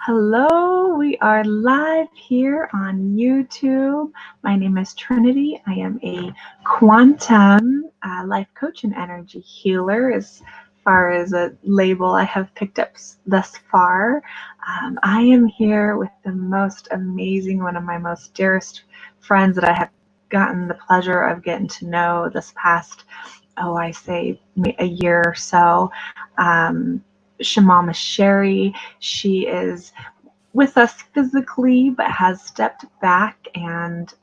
Hello, we are live here on YouTube. My name is Trinity. I am a quantum life coach and energy healer, as far as a label I have picked up thus far. I am here with the most amazing, one of my most dearest friends that I have gotten the pleasure of getting to know this past, I say a year or so. Shamama Sheri. She is with us physically, but has stepped back and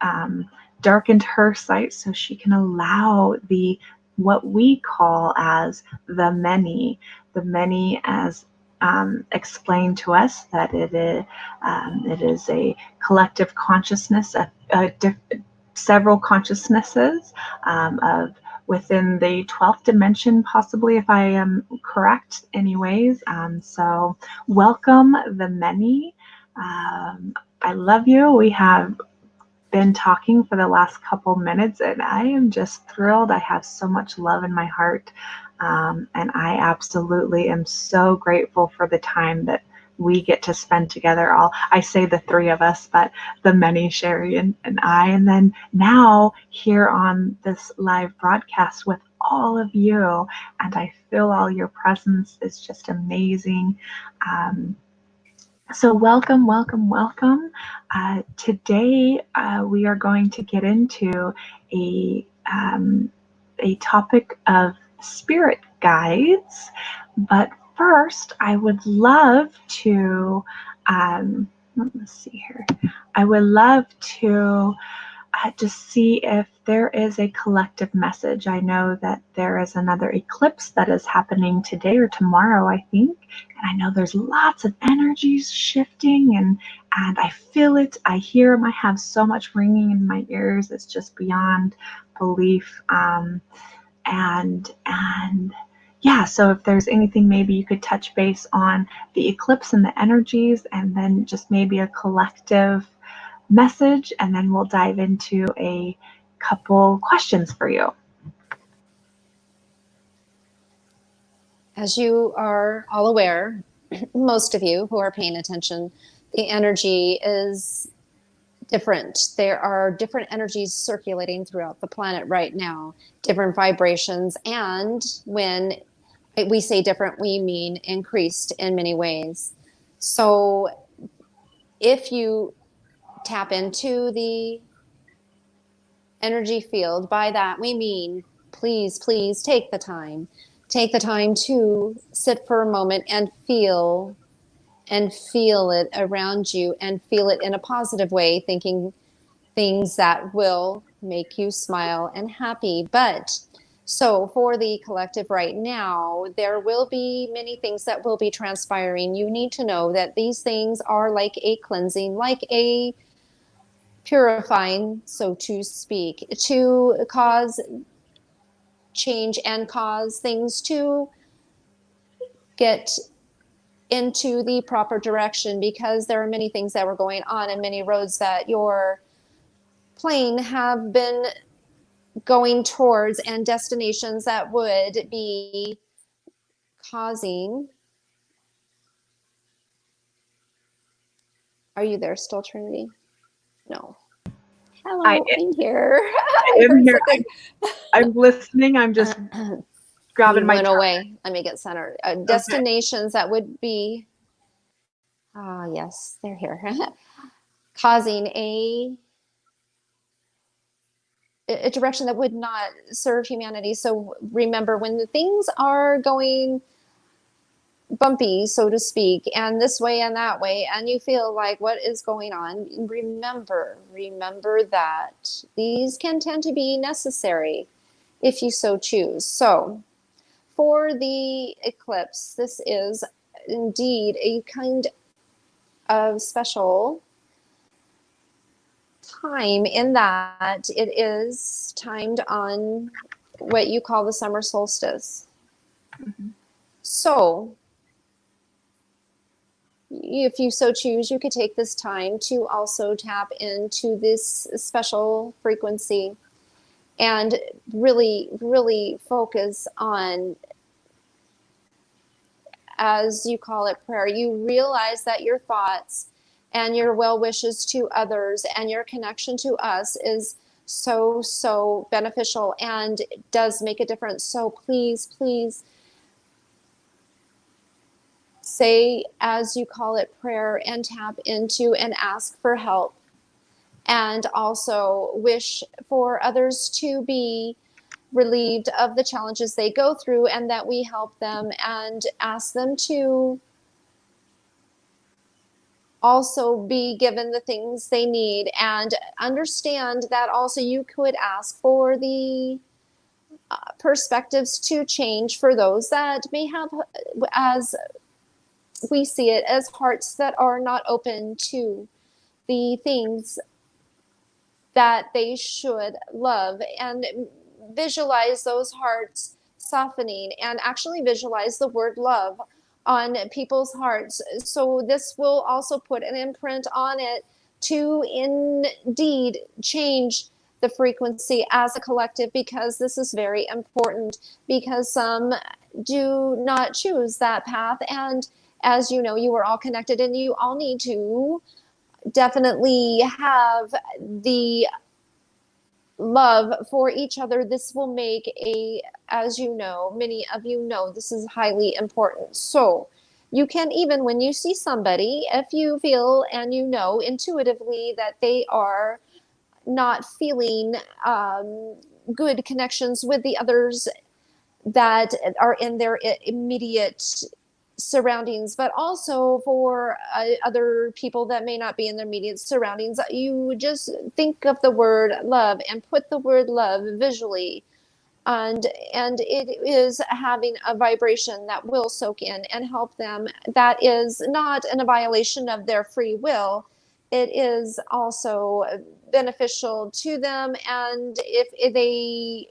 darkened her sight so she can allow the what we call as the many as explained to us that it is a collective consciousness, several consciousnesses of within the 12th dimension, possibly, if I am correct, anyways. So welcome the many. I love you. We have been talking for the last couple minutes, and I am just thrilled. I have so much love in my heart, and I absolutely am so grateful for the time that we get to spend together. I say the three of us, but the many, Sheri and I, and then now here on this live broadcast with all of you, and I feel all your presence is just amazing. So welcome, welcome, welcome. Today we are going to get into a topic of spirit guides, but first I would love to let's see here. I would love to just see if there is a collective message. I know that there is another eclipse that is happening today or tomorrow, I think. And I know there's lots of energies shifting and I feel it. I hear them. I have so much ringing in my ears. It's just beyond belief. And yeah, so if there's anything, maybe you could touch base on the eclipse and the energies, and then just maybe a collective message, and then we'll dive into a couple questions for you. As you are all aware, most of you who are paying attention, the energy is different. There are different energies circulating throughout the planet right now, different vibrations. And when we say different, we mean increased in many ways. So if you tap into the energy field, by that we mean please take the time to sit for a moment and feel it around you, and feel it in a positive way, thinking things that will make you smile and happy. But so for the collective right now, there will be many things that will be transpiring. You need to know that these things are like a cleansing, like a purifying, so to speak, to cause change and cause things to get into the proper direction, because there are many things that were going on and many roads that your plane have been going towards, and destinations that would be causing. Are you there still, Trinity? No. Hello, I'm here. I am here. I'm listening. I'm just grabbing my went away. Let me get centered. Destinations that would be, yes, they're here. Causing a direction that would not serve humanity. So remember, when the things are going bumpy, so to speak, and this way and that way, and you feel like what is going on, remember that these can tend to be necessary if you so choose. So for the eclipse, this is indeed a kind of special time, in that it is timed on what you call the summer solstice. Mm-hmm. So if you so choose, you could take this time to also tap into this special frequency and really focus on as you call it, prayer. You realize that your thoughts and your well wishes to others and your connection to us is so, so beneficial and does make a difference. So please, please say, as you call it, prayer, and tap into and ask for help. And also wish for others to be relieved of the challenges they go through, and that we help them, and ask them to also be given the things they need, and understand that also you could ask for the perspectives to change for those that may have, as we see it, as hearts that are not open to the things that they should love, and visualize those hearts softening, and actually visualize the word love on people's hearts. So this will also put an imprint on it to indeed change the frequency as a collective, because this is very important, because some do not choose that path. And as you know, you are all connected, and you all need to definitely have the love for each other. This will make as you know, many of you know, this is highly important. So you can, even when you see somebody, if you feel and you know intuitively that they are not feeling good connections with the others that are in their immediate surroundings, but also for other people that may not be in their immediate surroundings, you just think of the word love and put the word love visually, and it is having a vibration that will soak in and help them. That is not in a violation of their free will. It is also beneficial to them, and if they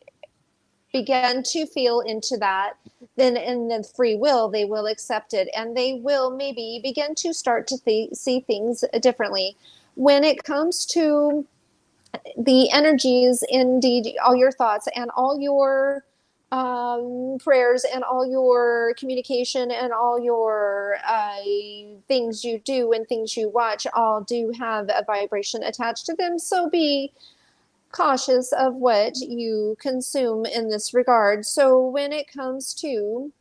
begin to feel into that, then in the free will, they will accept it, and they will maybe begin to start to see things differently. When it comes to the energies, indeed, all your thoughts and all your prayers and all your communication and all your things you do and things you watch all do have a vibration attached to them. So be cautious of what you consume in this regard. So when it comes to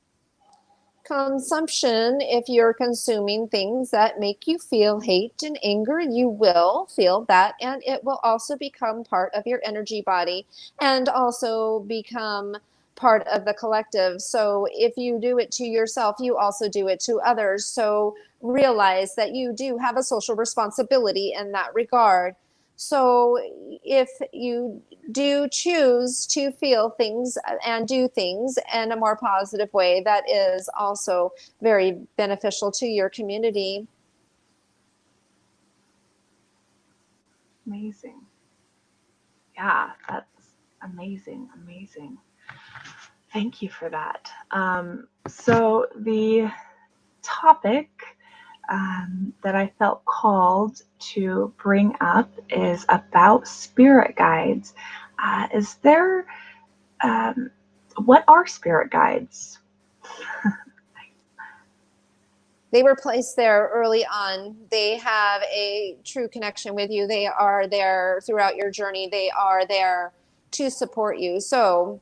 consumption, if you're consuming things that make you feel hate and anger, you will feel that, and it will also become part of your energy body and also become part of the collective. So if you do it to yourself, you also do it to others. So realize that you do have a social responsibility in that regard. So if you do choose to feel things and do things in a more positive way, that is also very beneficial to your community. Amazing. Yeah, that's amazing. Amazing. Thank you for that. So the topic that I felt called to bring up is about spirit guides. Is there, what are spirit guides? They were placed there early on. They have a true connection with you. They are there throughout your journey. They are there to support you. So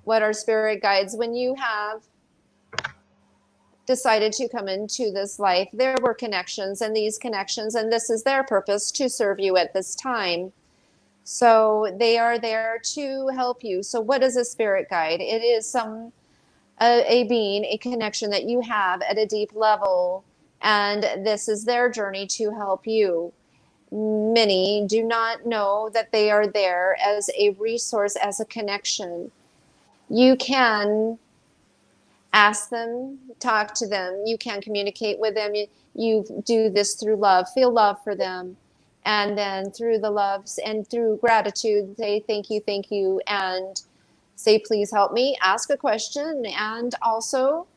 what are spirit guides? When you have decided to come into this life, there were connections, and these connections, and this is their purpose, to serve you at this time. So they are there to help you. So what is a spirit guide? It is a being, a connection that you have at a deep level, and this is their journey to help you. Many do not know that they are there as a resource, as a connection. You can ask them, talk to them, you can communicate with them. You do this through love, feel love for them, and then through the loves and through gratitude, say thank you, and say please help me, ask a question, and also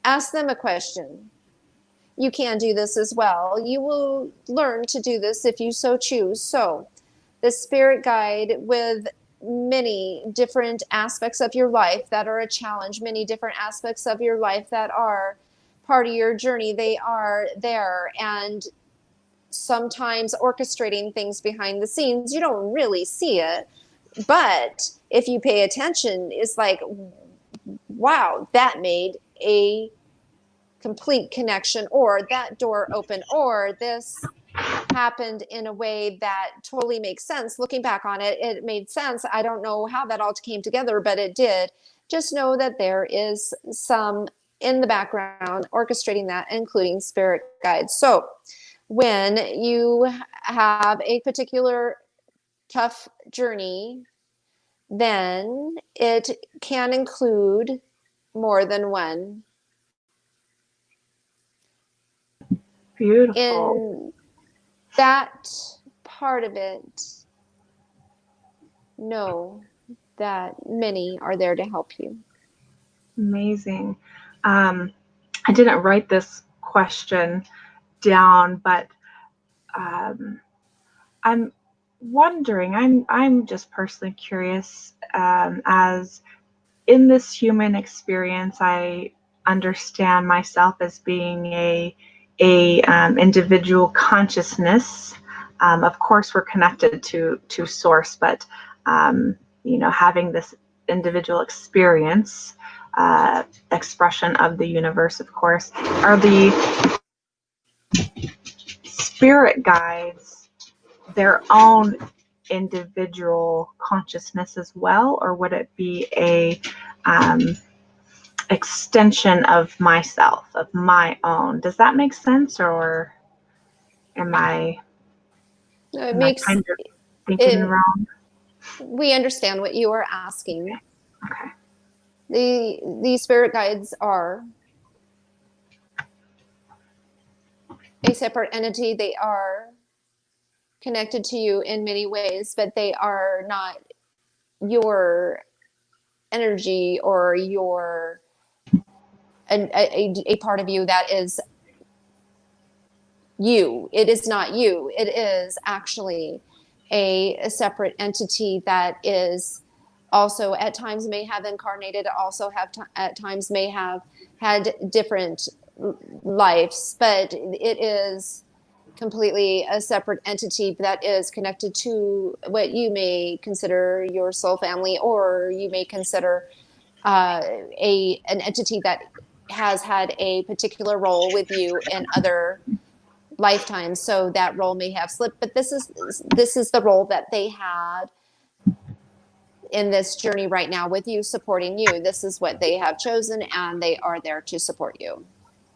ask them a question. You can do this as well. You will learn to do this if you so choose. So the spirit guide with many different aspects of your life that are a challenge, many different aspects of your life that are part of your journey. They are there, and sometimes orchestrating things behind the scenes. You don't really see it, but if you pay attention, it's like, wow, that made a complete connection, or that door opened, or this happened in a way that totally makes sense. Looking back on it, it made sense. I don't know how that all came together, but it did. Just know that there is some in the background orchestrating that, including spirit guides. So when you have a particular tough journey, then it can include more than one. Beautiful. In that part of it, know that many are there to help you. Amazing. I didn't write this question down, but I'm wondering, I'm just personally curious, as in this human experience, I understand myself as being a individual consciousness. Of course, we're connected to source, but having this individual experience, expression of the universe, of course, are the spirit guides their own individual consciousness as well, or would it be a extension of myself, of my own? Does that make sense, or am I It am I makes kind of thinking it, wrong? we understand what you are asking. Okay. The spirit guides are a separate entity. They are connected to you in many ways, but they are not your energy or your a part of you that is you. It is not you. It is actually a separate entity that is also at times may have incarnated, also have at times may have had different lives, but it is completely a separate entity that is connected to what you may consider your soul family, or you may consider an entity that has had a particular role with you in other lifetimes. So that role may have slipped, but this is the role that they had in this journey right now with you, supporting you. This is what they have chosen, and they are there to support you.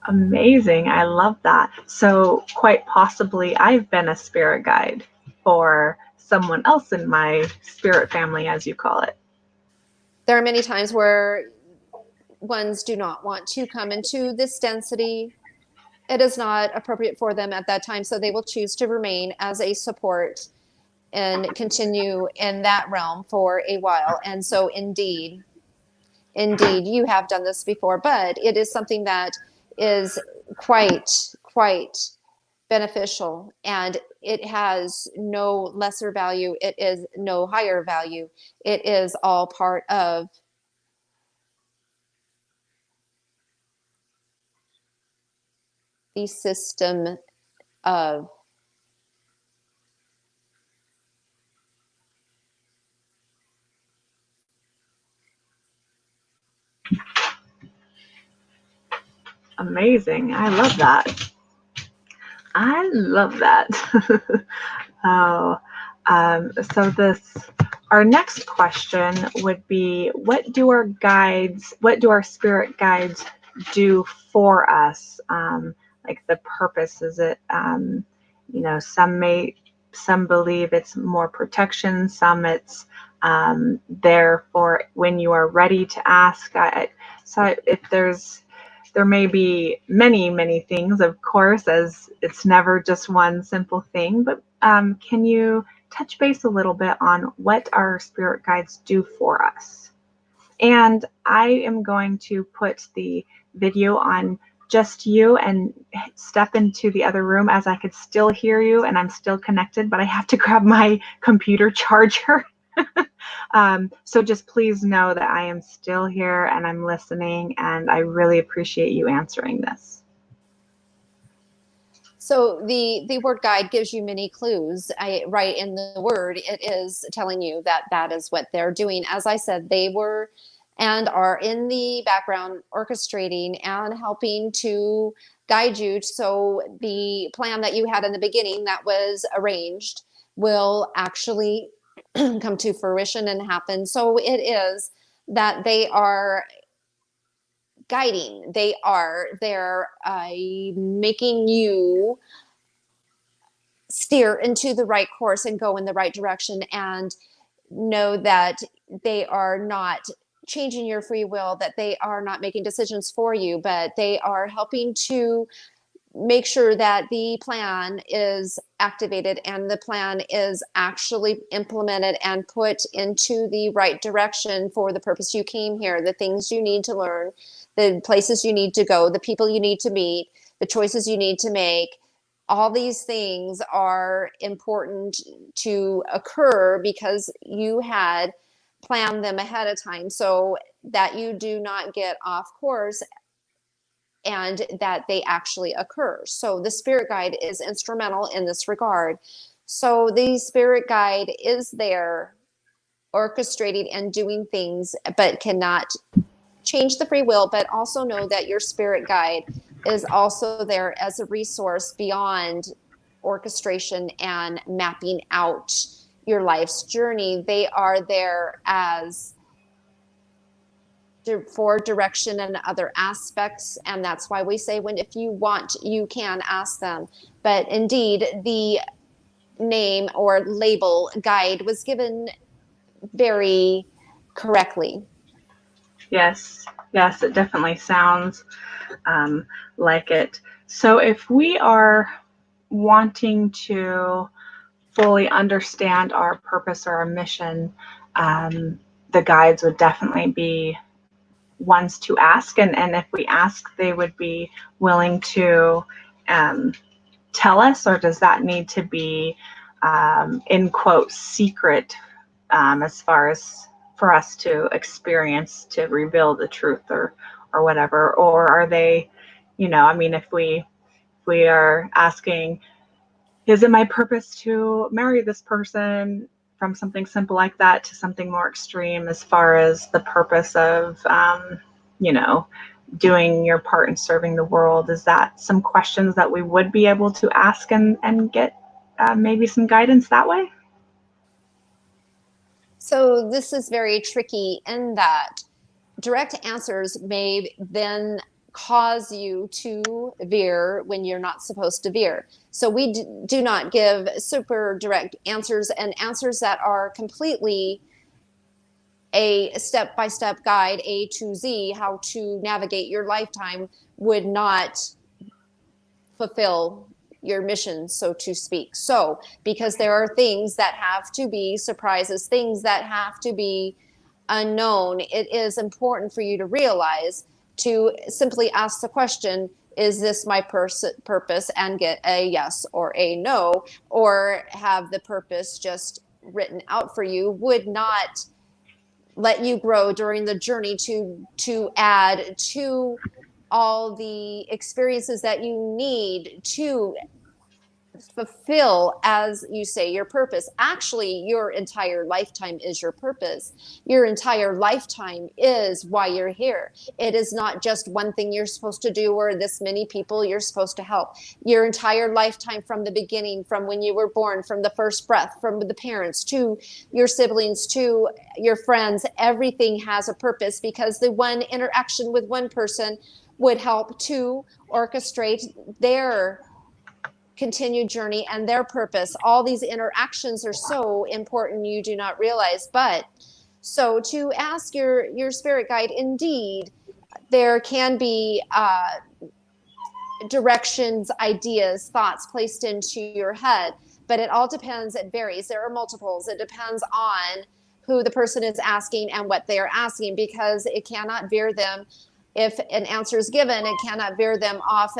Amazing. I love that. So quite possibly I've been a spirit guide for someone else in my spirit family, as you call it. There are many times where ones do not want to come into this density. It is not appropriate for them at that time, so they will choose to remain as a support and continue in that realm for a while. And so indeed, you have done this before, but it is something that is quite beneficial, and it has no lesser value. It is no higher value. It is all part of the system of Amazing. I love that. I love that. Oh, so our next question would be, what do our spirit guides do for us? Like the purpose, is it, some believe it's more protection, some it's there for when you are ready to ask. So if there may be many things, of course, as it's never just one simple thing, but can you touch base a little bit on what our spirit guides do for us? And I am going to put the video on just you and step into the other room, as I could still hear you and I'm still connected, but I have to grab my computer charger. So just please know that I am still here and I'm listening, and I really appreciate you answering this. So the word guide gives you many clues. Right in the word, it is telling you that that is what they're doing. As I said, they were and are in the background orchestrating and helping to guide you. So the plan that you had in the beginning that was arranged will actually come to fruition and happen. So it is that they are guiding. They're making you steer into the right course and go in the right direction, and know that they are not changing your free will, that they are not making decisions for you, but they are helping to make sure that the plan is activated and the plan is actually implemented and put into the right direction for the purpose you came here, the things you need to learn, the places you need to go, the people you need to meet, the choices you need to make. All these things are important to occur because you had planned them ahead of time so that you do not get off course and that they actually occur. So the spirit guide is instrumental in this regard. So the spirit guide is there orchestrating and doing things, but cannot change the free will, but also know that your spirit guide is also there as a resource beyond orchestration and mapping out your life's journey. They are there as for direction and other aspects, and that's why we say, when if you want, you can ask them. But indeed, the name or label guide was given very correctly. Yes, yes, it definitely sounds like it. So if we are wanting to fully understand our purpose or our mission, the guides would definitely be ones to ask. And if we ask, they would be willing to tell us, or does that need to be, in quote, secret, as far as for us to experience, to reveal the truth, or whatever? Or are they, I mean, if we are asking, is it my purpose to marry this person, from something simple like that to something more extreme as far as the purpose of, you know, doing your part in serving the world? Is that some questions that we would be able to ask and get maybe some guidance that way? So this is very tricky in that direct answers may then cause you to veer when you're not supposed to veer. So we do not give super direct answers, and answers that are completely a step-by-step guide, A to Z, how to navigate your lifetime, would not fulfill your mission, so to speak. So, because there are things that have to be surprises, things that have to be unknown, it is important for you to realize to simply ask the question, is this my purpose, and get a yes or a no, or have the purpose just written out for you, would not let you grow during the journey to add to all the experiences that you need to fulfill, as you say, your purpose. Actually, your entire lifetime is your purpose. Your entire lifetime is why you're here. It is not just one thing you're supposed to do or this many people you're supposed to help. Your entire lifetime, from the beginning, from when you were born, from the first breath, from the parents to your siblings to your friends, everything has a purpose, because the one interaction with one person would help to orchestrate their continued journey and their purpose. All these interactions are so important, you do not realize. But so to ask your spirit guide, indeed, there can be directions, ideas, thoughts placed into your head, but it all depends. It varies. There are multiples. It depends on who the person is asking and what they are asking, because it cannot veer them. If an answer is given, it cannot veer them off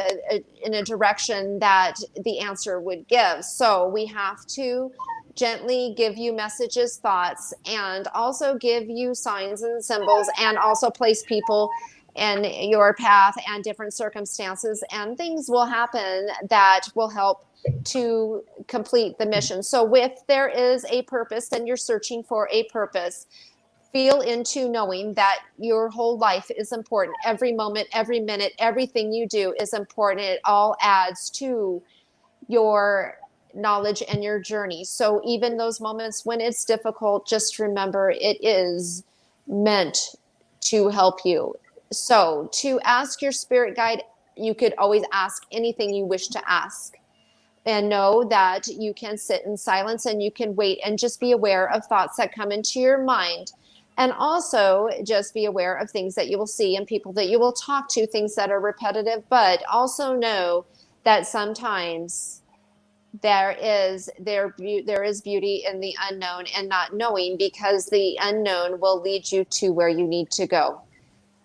in a direction that the answer would give. So we have to gently give you messages, thoughts, and also give you signs and symbols, and also place people in your path and different circumstances, and things will happen that will help to complete the mission. So if there is a purpose and you're searching for a purpose, feel into knowing that your whole life is important. Every moment, every minute, everything you do is important. It all adds to your knowledge and your journey. So even those moments when it's difficult, just remember it is meant to help you. So to ask your spirit guide, you could always ask anything you wish to ask. And know that you can sit in silence and you can wait and just be aware of thoughts that come into your mind. And also just be aware of things that you will see and people that you will talk to, things that are repetitive, but also know that sometimes there is beauty in the unknown and not knowing, because the unknown will lead you to where you need to go.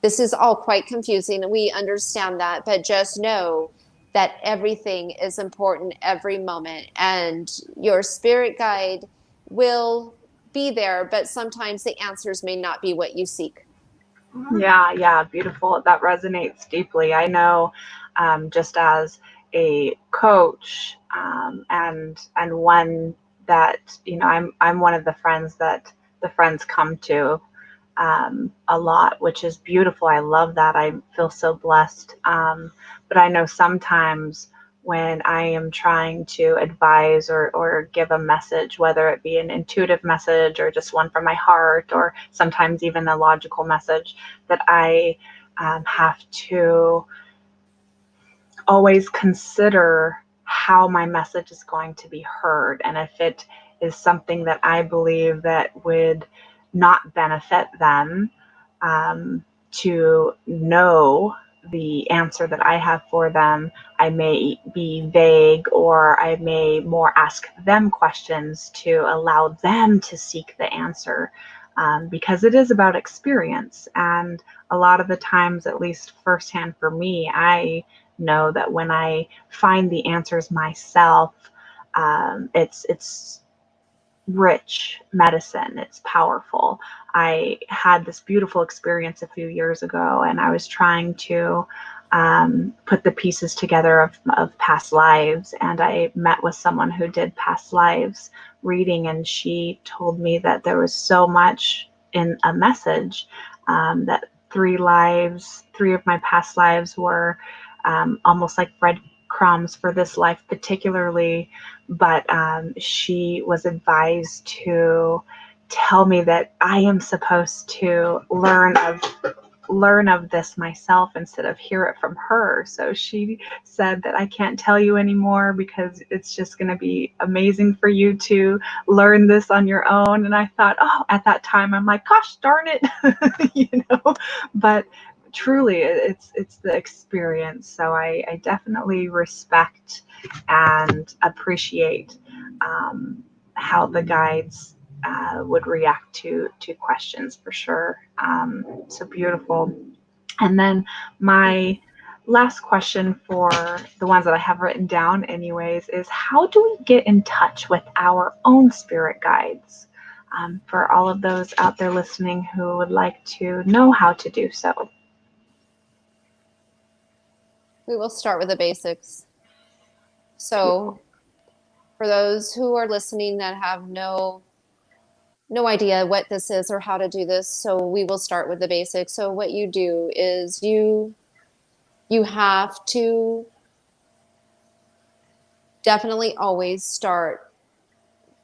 This is all quite confusing, and we understand that, but just know that everything is important every moment, and your spirit guide will be there, but sometimes the answers may not be what you seek. Yeah, yeah, beautiful. That resonates deeply. I know, just as a coach, and one that, I'm one of the friends that the friends come to a lot, which is beautiful. I love that. I feel so blessed. But I know sometimes when I am trying to advise or give a message, whether it be an intuitive message or just one from my heart, or sometimes even a logical message, that I have to always consider how my message is going to be heard, and if it is something that I believe that would not benefit them, to know the answer that I have for them, I may be vague, or I may more ask them questions to allow them to seek the answer, because it is about experience. And a lot of the times, at least firsthand for me, I know that when I find the answers myself, it's rich medicine. It's powerful. I had this beautiful experience a few years ago, and I was trying to put the pieces together of past lives. And I met with someone who did past lives reading, and she told me that there was so much in a message, that three of my past lives were almost like breadcrumbs for this life particularly, but she was advised to tell me that I am supposed to learn of this myself instead of hear it from her. So she said that I can't tell you anymore because it's just going to be amazing for you to learn this on your own. And I thought, oh, at that time, I'm like, gosh darn it, But truly, it's the experience. So I definitely respect and appreciate how the guides would react to questions, for sure. So beautiful. And then my last question, for the ones that I have written down anyways, is how do we get in touch with our own spirit guides? For all of those out there listening who would like to know how to do so. We will start with the basics. So for those who are listening that have no idea what this is or how to do this, so we will start with the basics. So what you do is you have to definitely always start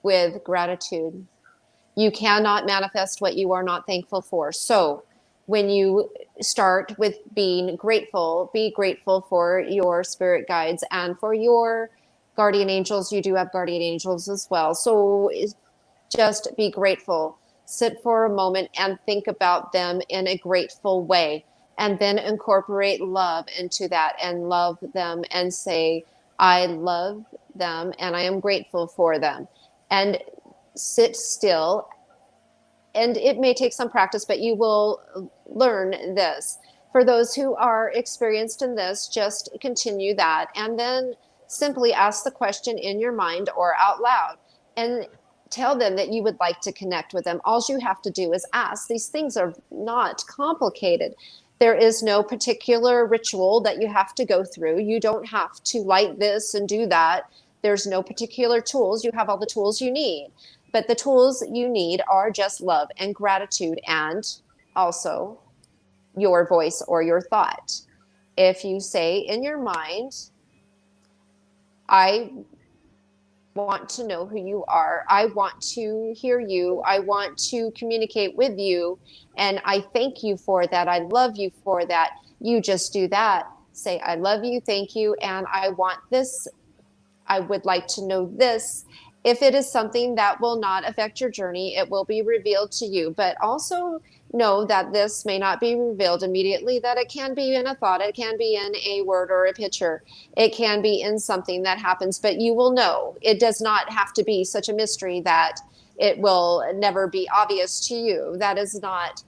with gratitude. You cannot manifest what you are not thankful for. So when you start with being grateful, be grateful for your spirit guides and for your guardian angels. You do have guardian angels as well. So just be grateful. Sit for a moment and think about them in a grateful way. And then incorporate love into that and love them and say, I love them and I am grateful for them. And sit still. And it may take some practice, but you will learn this. For those who are experienced in this, just continue that and then simply ask the question in your mind or out loud. And tell them that you would like to connect with them. All you have to do is ask. These things are not complicated. There is no particular ritual that you have to go through. You don't have to light this and do that. There's no particular tools. You have all the tools you need. But the tools you need are just love and gratitude, and also your voice or your thought. If you say in your mind, I want to know who you are. I want to hear you. I want to communicate with you. And I thank you for that. I love you for that. You just do that. Say, I love you, thank you, and I want this. I would like to know this. If it is something that will not affect your journey, it will be revealed to you. But also know that this may not be revealed immediately, that it can be in a thought, it can be in a word or a picture, it can be in something that happens, but you will know. It does not have to be such a mystery that it will never be obvious to you. That is not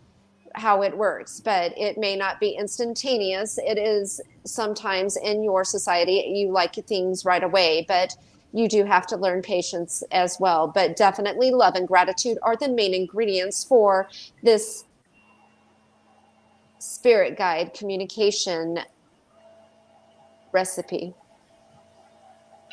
how it works, but it may not be instantaneous. It is sometimes in your society, you like things right away, but you do have to learn patience as well. But definitely love and gratitude are the main ingredients for this spirit guide communication recipe.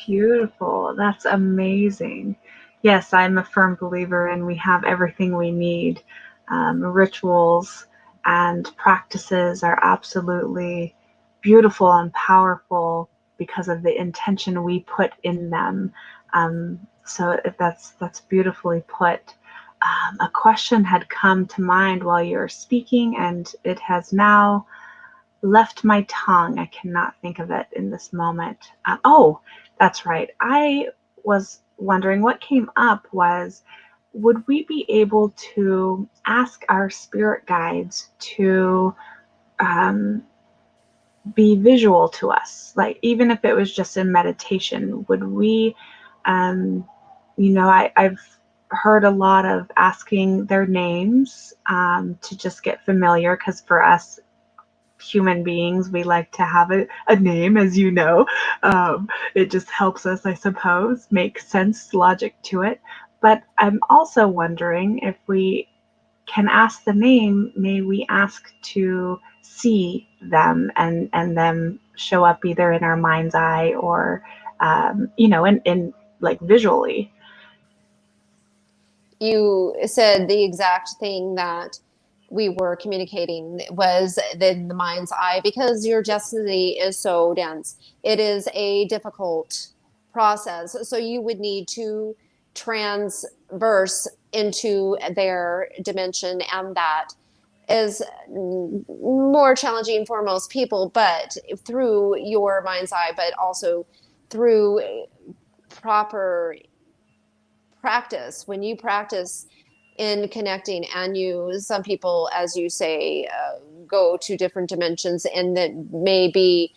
Beautiful. That's amazing. Yes, I'm a firm believer in we have everything we need. Rituals and practices are absolutely beautiful and powerful because of the intention we put in them. So that's beautifully put. A question had come to mind while you were speaking, and it has now left my tongue. I cannot think of it in this moment. Oh, that's right. I was wondering what came up was, would we be able to ask our spirit guides to um, be visual to us? Like, even if it was just in meditation, would we, um, I've heard a lot of asking their names to just get familiar, because for us, human beings, we like to have a name, as you know. It just helps us, I suppose, make sense, logic to it. But I'm also wondering, if we can ask the name, may we ask to see them, and them show up either in our mind's eye or, in like visually. You said the exact thing that we were communicating was the mind's eye, because your destiny is so dense. It is a difficult process. So you would need to transverse into their dimension, and that is more challenging for most people, but through your mind's eye, but also through proper practice. When you practice in connecting, and some people, as you say, go to different dimensions, and that may be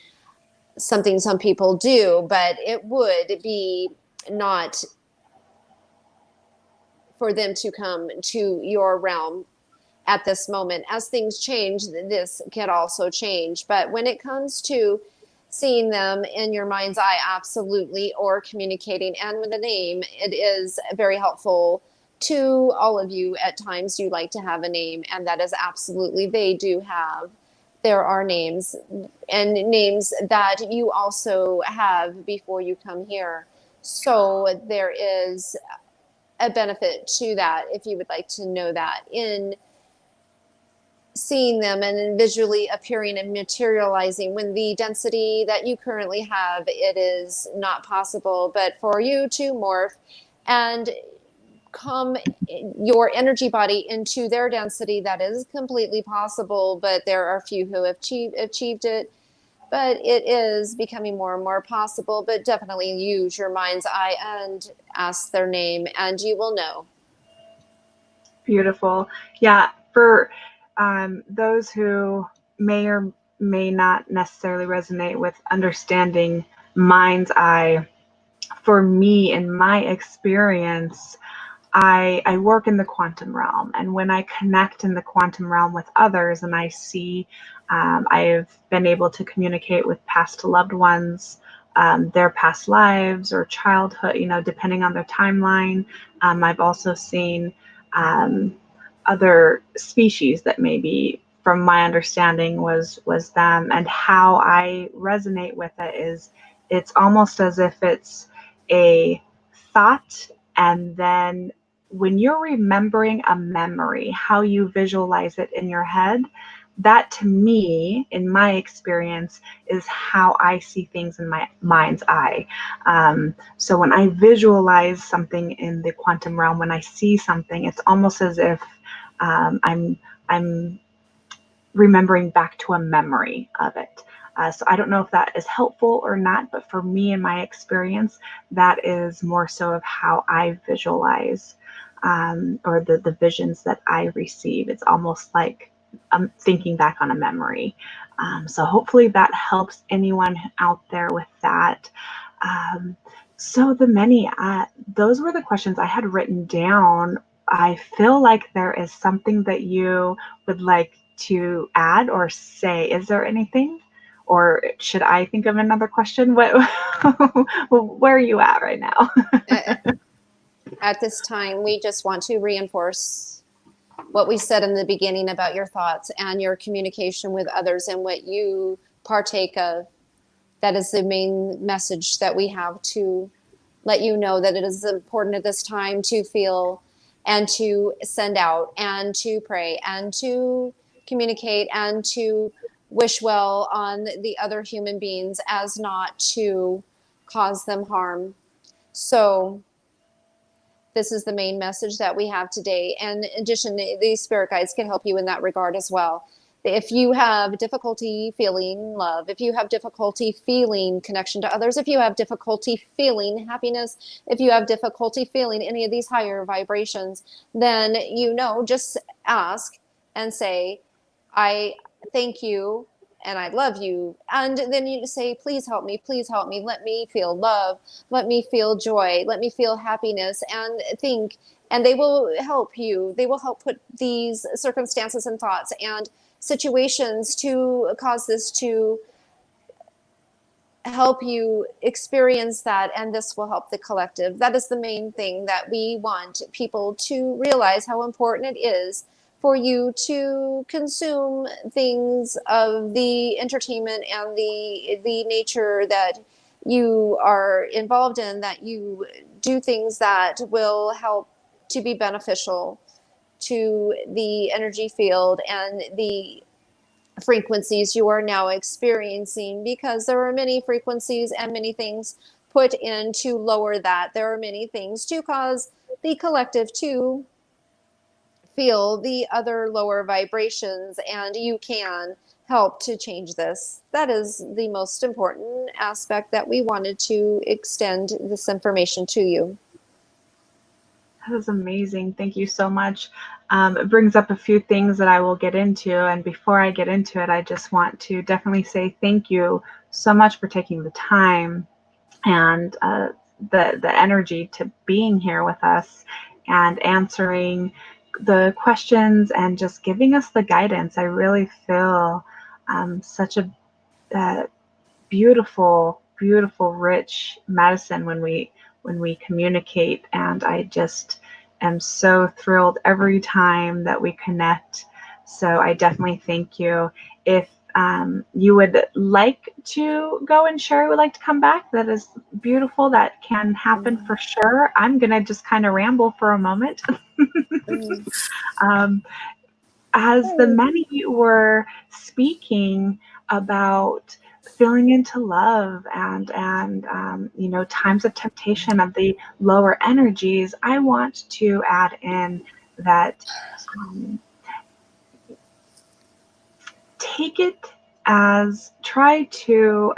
something some people do, but it would be not for them to come to your realm at this moment. As things change, this can also change. But when it comes to seeing them in your mind's eye, absolutely, or communicating, and with a name, it is very helpful to all of you. At times you like to have a name, and that is absolutely, they do have, there are names, and names that you also have before you come here. So there is a benefit to that, if you would like to know that, in seeing them and visually appearing and materializing. When the density that you currently have, it is not possible. But for you to morph and come your energy body into their density, that is completely possible. But there are few who have achieved it. But it is becoming more and more possible. But definitely use your mind's eye and ask their name, and you will know. Beautiful. Yeah, for those who may or may not necessarily resonate with understanding mind's eye, for me, in my experience, I work in the quantum realm, and when I connect in the quantum realm with others, and I see, I've been able to communicate with past loved ones, their past lives or childhood, depending on their timeline. I've also seen um, other species that maybe, from my understanding, was them, and how I resonate with it is it's almost as if it's a thought, and then when you're remembering a memory, how you visualize it in your head, that to me, in my experience, is how I see things in my mind's eye. So when I visualize something in the quantum realm, when I see something, it's almost as if I'm remembering back to a memory of it. So I don't know if that is helpful or not, but for me, in my experience, that is more so of how I visualize, or the visions that I receive. It's almost like I'm thinking back on a memory. So hopefully that helps anyone out there with that. Um, so those were the questions I had written down. I feel like there is something that you would like to add or say. Is there anything? Or should I think of another question? What, where are you at right now? At this time, we just want to reinforce what we said in the beginning about your thoughts and your communication with others and what you partake of. That is the main message that we have to let you know, that it is important at this time to feel and to send out and to pray and to communicate and to wish well on the other human beings, as not to cause them harm. So this is the main message that we have today. And in addition, these spirit guides can help you in that regard as well. If you have difficulty feeling love, if you have difficulty feeling connection to others, if you have difficulty feeling happiness, if you have difficulty feeling any of these higher vibrations, then just ask and say, I thank you and I love you. And then you say, please help me, let me feel love, let me feel joy, let me feel happiness, and think. And they will help you. They will help put these circumstances and thoughts and situations to cause this to help you experience that, and this will help the collective. That is the main thing that we want people to realize, how important it is for you to consume things of the entertainment and the nature that you are involved in, that you do things that will help to be beneficial to the energy field and the frequencies you are now experiencing, because there are many frequencies and many things put in to lower that. There are many things to cause the collective to feel the other lower vibrations, and you can help to change this. That is the most important aspect that we wanted to extend this information to you. That is amazing. Thank you so much. It brings up a few things that I will get into. And before I get into it, I just want to definitely say thank you so much for taking the time and the energy to being here with us and answering the questions and just giving us the guidance. I really feel such a beautiful, beautiful, rich medicine when we communicate, and I just am so thrilled every time that we connect. So I definitely thank you. If you would like to go and Sherry would like to come back, that is beautiful. That can happen for sure. I'm gonna just kind of ramble for a moment. um, as the many were speaking about feeling into love and times of temptation of the lower energies, I want to add in that um, take it as try to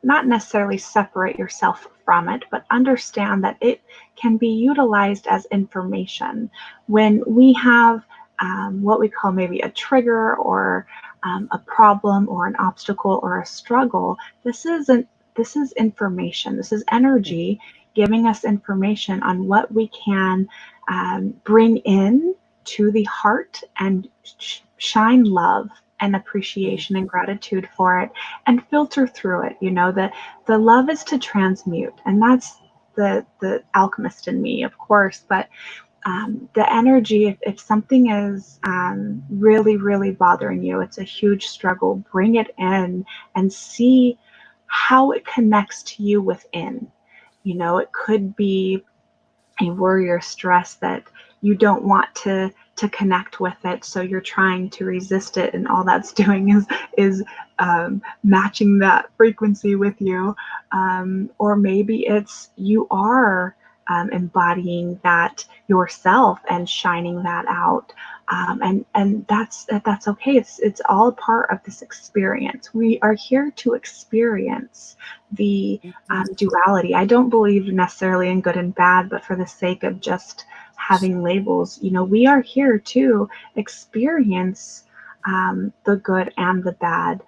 not necessarily separate yourself from it, but understand that it can be utilized as information. When we have what we call maybe a trigger or a problem or an obstacle or a struggle, this is information. This is energy giving us information on what we can bring in to the heart and shine love and appreciation and gratitude for it, and filter through it. The love is to transmute, and that's the alchemist in me, of course. But the energy, if something is really, really bothering you, it's a huge struggle, bring it in and see how it connects to you within. It could be a worry or stress that you don't want to connect with it, so you're trying to resist it, and all that's doing is matching that frequency with you. Or maybe it's you are embodying that yourself and shining that out. And that's okay. It's all part of this experience. We are here to experience the duality. I don't believe necessarily in good and bad, but for the sake of just having labels, we are here to experience the good and the bad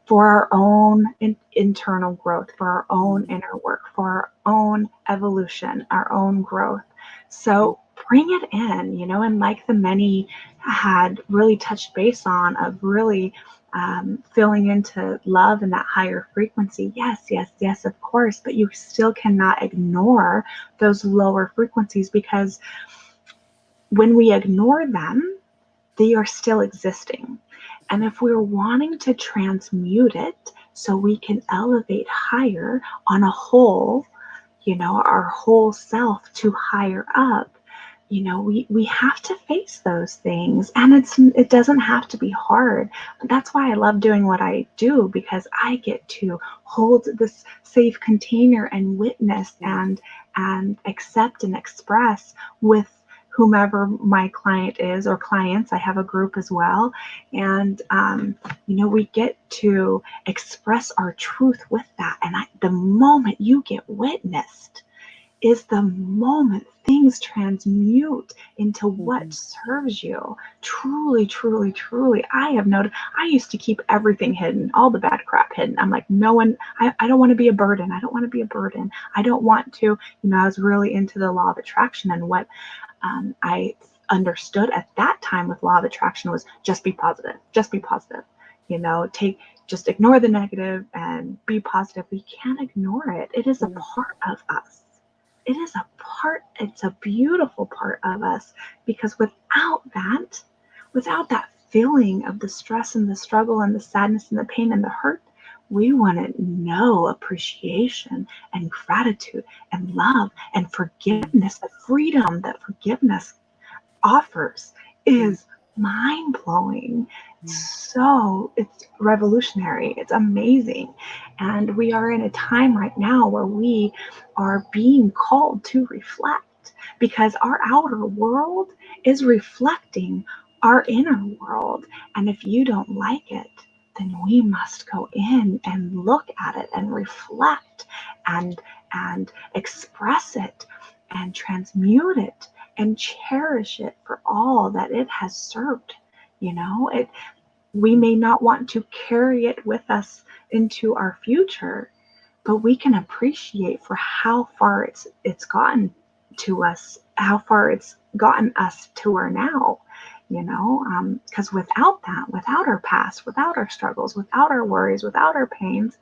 for our own internal growth, for our own inner work, for our own evolution, our own growth. So bring it in, and like the many had really touched base on, of really filling into love and that higher frequency. Yes, yes, yes, of course, but you still cannot ignore those lower frequencies, because when we ignore them, they are still existing. And if we're wanting to transmute it so we can elevate higher on a whole, our whole self to higher up, we have to face those things. And it doesn't have to be hard. That's why I love doing what I do, because I get to hold this safe container and witness and accept and express with whomever my client is, or clients. I have a group as well. And, we get to express our truth with that. And the moment you get witnessed is the moment things transmute into what serves you. Truly, truly, truly. I have noticed, I used to keep everything hidden, all the bad crap hidden. I'm like, no one, I don't want to be a burden. I don't want to be a burden. I don't want to, I was really into the law of attraction, and what I understood at that time with law of attraction was just be positive, just be positive, just ignore the negative and be positive. We can't ignore it. It is a part of us. It is a part, it's a beautiful part of us, because without that feeling of the stress and the struggle and the sadness and the pain and the hurt, we wouldn't know appreciation and gratitude and love and forgiveness. The freedom that forgiveness offers is mind-blowing. So it's revolutionary. It's amazing. And we are in a time right now where we are being called to reflect, because our outer world is reflecting our inner world. And if you don't like it, then we must go in and look at it and reflect and express it and transmute it and cherish it for all that it has served. We may not want to carry it with us into our future, but we can appreciate for how far it's gotten to us, how far it's gotten us to our now. Because without that, without our past, without our struggles, without our worries, without our pains,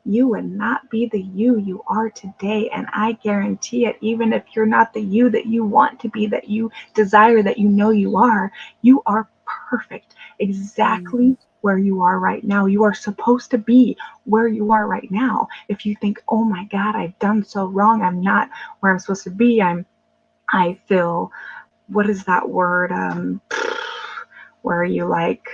you would not be the you are today. And I guarantee it, even if you're not the you that you want to be, that you desire, that you are perfect exactly where you are right now. You are supposed to be where you are right now. If you think, oh my God, I've done so wrong, I'm not where I'm supposed to be, I feel, what is that word? Where you like,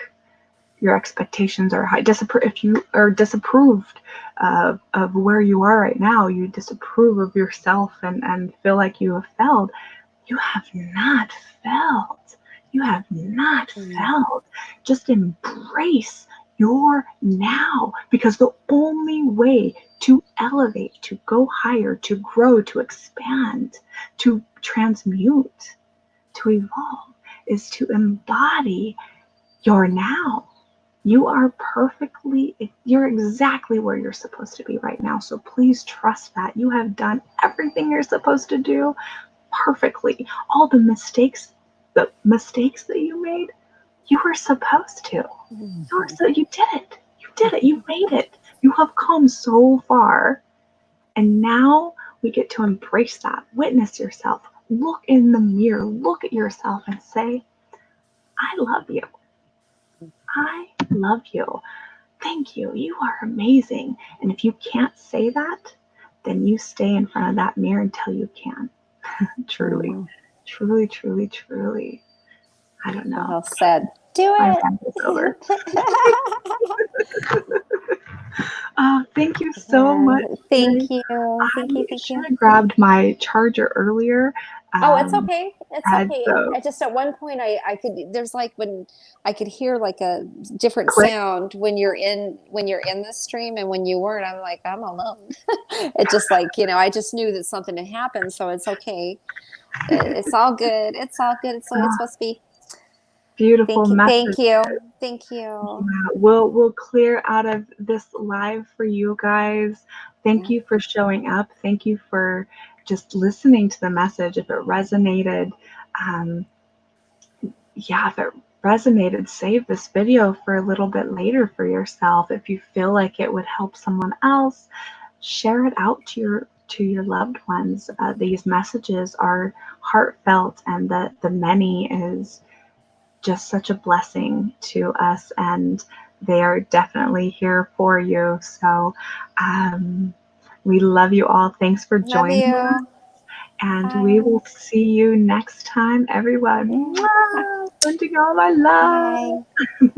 your expectations are high. If you are disapproved of where you are right now, you disapprove of yourself and feel like you have failed. You have not failed. You have not failed. Just embrace your now, because the only way to elevate, to go higher, to grow, to expand, to transmute, to evolve, is to embody your now. You're exactly where you're supposed to be right now. So please trust that. You have done everything you're supposed to do perfectly. All the mistakes that you made, You were supposed to. Mhm. You did it. You did it. You made it. You have come so far. And now we get to embrace that. Witness yourself. Look in the mirror. Look at yourself and say, I love you. I love you. Thank you. You are amazing. And if you can't say that, then you stay in front of that mirror until you can. Truly, truly, truly, truly. I don't know. Well said. Do My it. rant is over. Thank you so Yeah. much, Sherry. Thank you. Thank you. I Thank should you. have grabbed my charger earlier. Oh, it's Um, okay. It's and okay. so I just at one point I could there's like when I could hear like a different click. sound when you're in the stream and when you weren't, I'm like, I'm alone. It just like, I just knew that something had happened, so it's okay. It's all good. It's all good. It's Oh, supposed to be. beautiful Thank you. message. Thank you. Thank you. Yeah, we'll clear out of this live for you guys. Thank Yeah. you for showing up. Thank you for just listening to the message. If it resonated, um, yeah, if it resonated, save this video for a little bit later for yourself. If you feel like it would help someone else, share it out to your loved ones. These messages are heartfelt, and the many is just such a blessing to us, and they are definitely here for you. So we love you all. Thanks for Love joining us, you. and we Bye. will see you next time, everyone. Yeah. Mwah! Sending all my love. Bye.